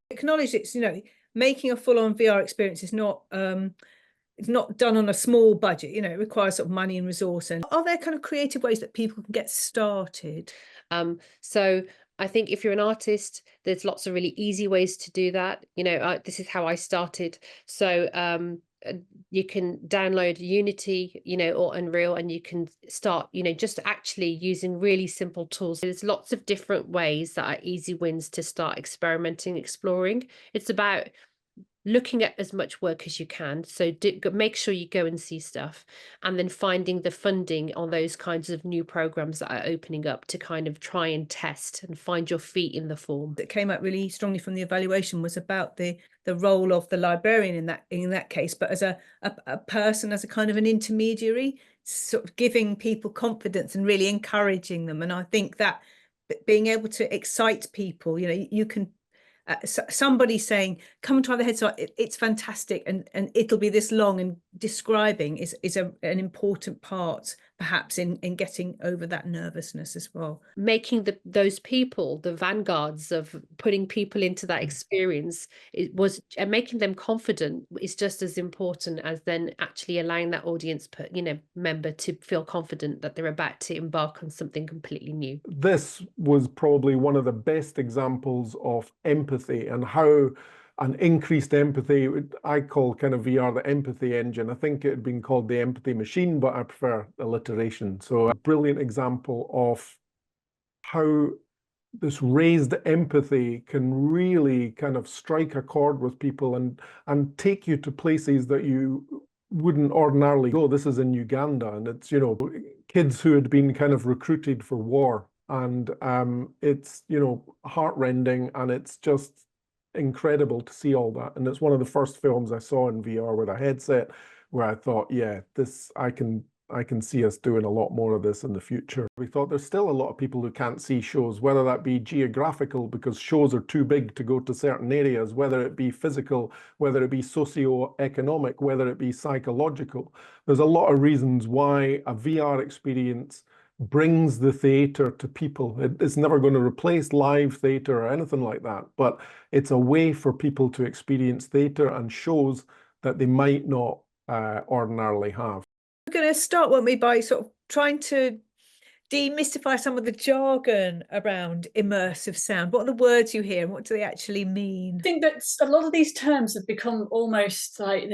Acknowledge it's, making a full-on VR experience is not it's not done on a small budget. It requires sort of money and resource. And are there kind of creative ways that people can get started? So I think if you're an artist, there's lots of really easy ways to do that. This is how I started. So you can download Unity, or Unreal, and you can start, just actually using really simple tools. There's lots of different ways that are easy wins to start experimenting, exploring. It's about looking at as much work as you can. So make sure you go and see stuff, and then finding the funding on those kinds of new programs that are opening up to kind of try and test and find your feet in the form. That came out really strongly from the evaluation was about the role of the librarian in that case, but as a person, as a kind of an intermediary, sort of giving people confidence and really encouraging them. And I think that being able to excite people, you can somebody saying, come and try the headset, it's fantastic, and it'll be this long, and describing is an important part perhaps in getting over that nervousness as well. Making those people the vanguards of putting people into that experience, and making them confident is just as important as then actually allowing that audience member to feel confident that they're about to embark on something completely new. This was probably one of the best examples of empathy, and how an increased empathy, I call kind of VR the empathy engine. I think it had been called the empathy machine, but I prefer alliteration. So a brilliant example of how this raised empathy can really kind of strike a chord with people and take you to places that you wouldn't ordinarily go. This is in Uganda, and it's, kids who had been kind of recruited for war. And it's, heartrending, and it's just incredible to see all that. And it's one of the first films I saw in VR with a headset where I thought, yeah, I can see us doing a lot more of this in the future. We thought there's still a lot of people who can't see shows, whether that be geographical, because shows are too big to go to certain areas, whether it be physical, whether it be socio-economic, whether it be psychological. There's a lot of reasons why a VR experience brings the theatre to people. It's never going to replace live theatre or anything like that, but it's a way for people to experience theatre and shows that they might not ordinarily have. We're going to start, won't we, by sort of trying to demystify some of the jargon around immersive sound. What are the words you hear, and what do they actually mean? I think that a lot of these terms have become almost like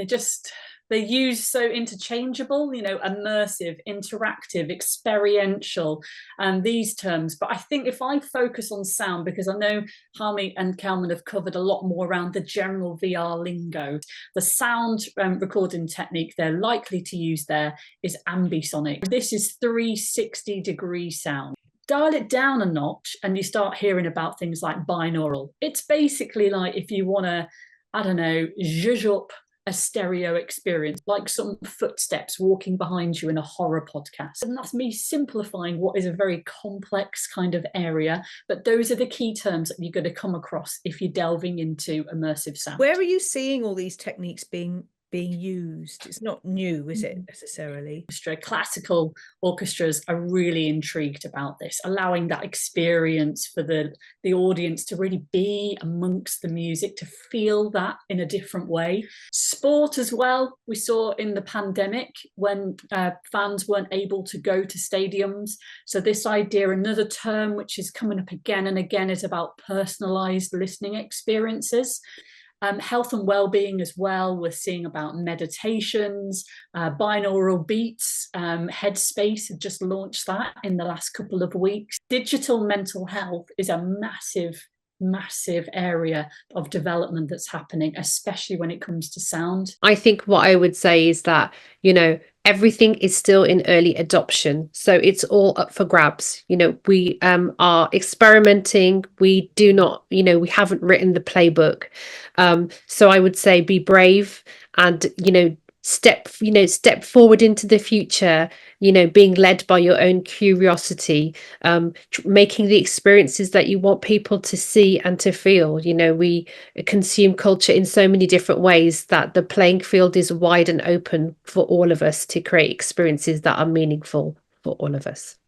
they're used so interchangeable, immersive, interactive, experiential, and these terms. But I think if I focus on sound, because I know Harmeet and Kelman have covered a lot more around the general VR lingo, the sound recording technique they're likely to use there is ambisonic. This is 360-degree sound. Dial it down a notch and you start hearing about things like binaural. It's basically like if you want to, zhuzh up a stereo experience, like some footsteps walking behind you in a horror podcast. And that's me simplifying what is a very complex kind of area, but those are the key terms that you're going to come across if you're delving into immersive sound. Where are you seeing all these techniques being used? It's not new, is it, necessarily? Classical orchestras are really intrigued about this, allowing that experience for the audience to really be amongst the music, to feel that in a different way. Sport as well, we saw in the pandemic when fans weren't able to go to stadiums. So this idea, another term which is coming up again and again, is about personalized listening experiences. Health and well-being as well. We're seeing about meditations, binaural beats. Headspace have just launched that in the last couple of weeks. Digital mental health is a massive area of development that's happening, especially when it comes to sound. I think what I would say is that, everything is still in early adoption. So it's all up for grabs. We are experimenting. We do not, we haven't written the playbook. So I would say be brave and, step forward into the future, being led by your own curiosity, making the experiences that you want people to see and to feel. We consume culture in so many different ways that the playing field is wide and open for all of us to create experiences that are meaningful for all of us.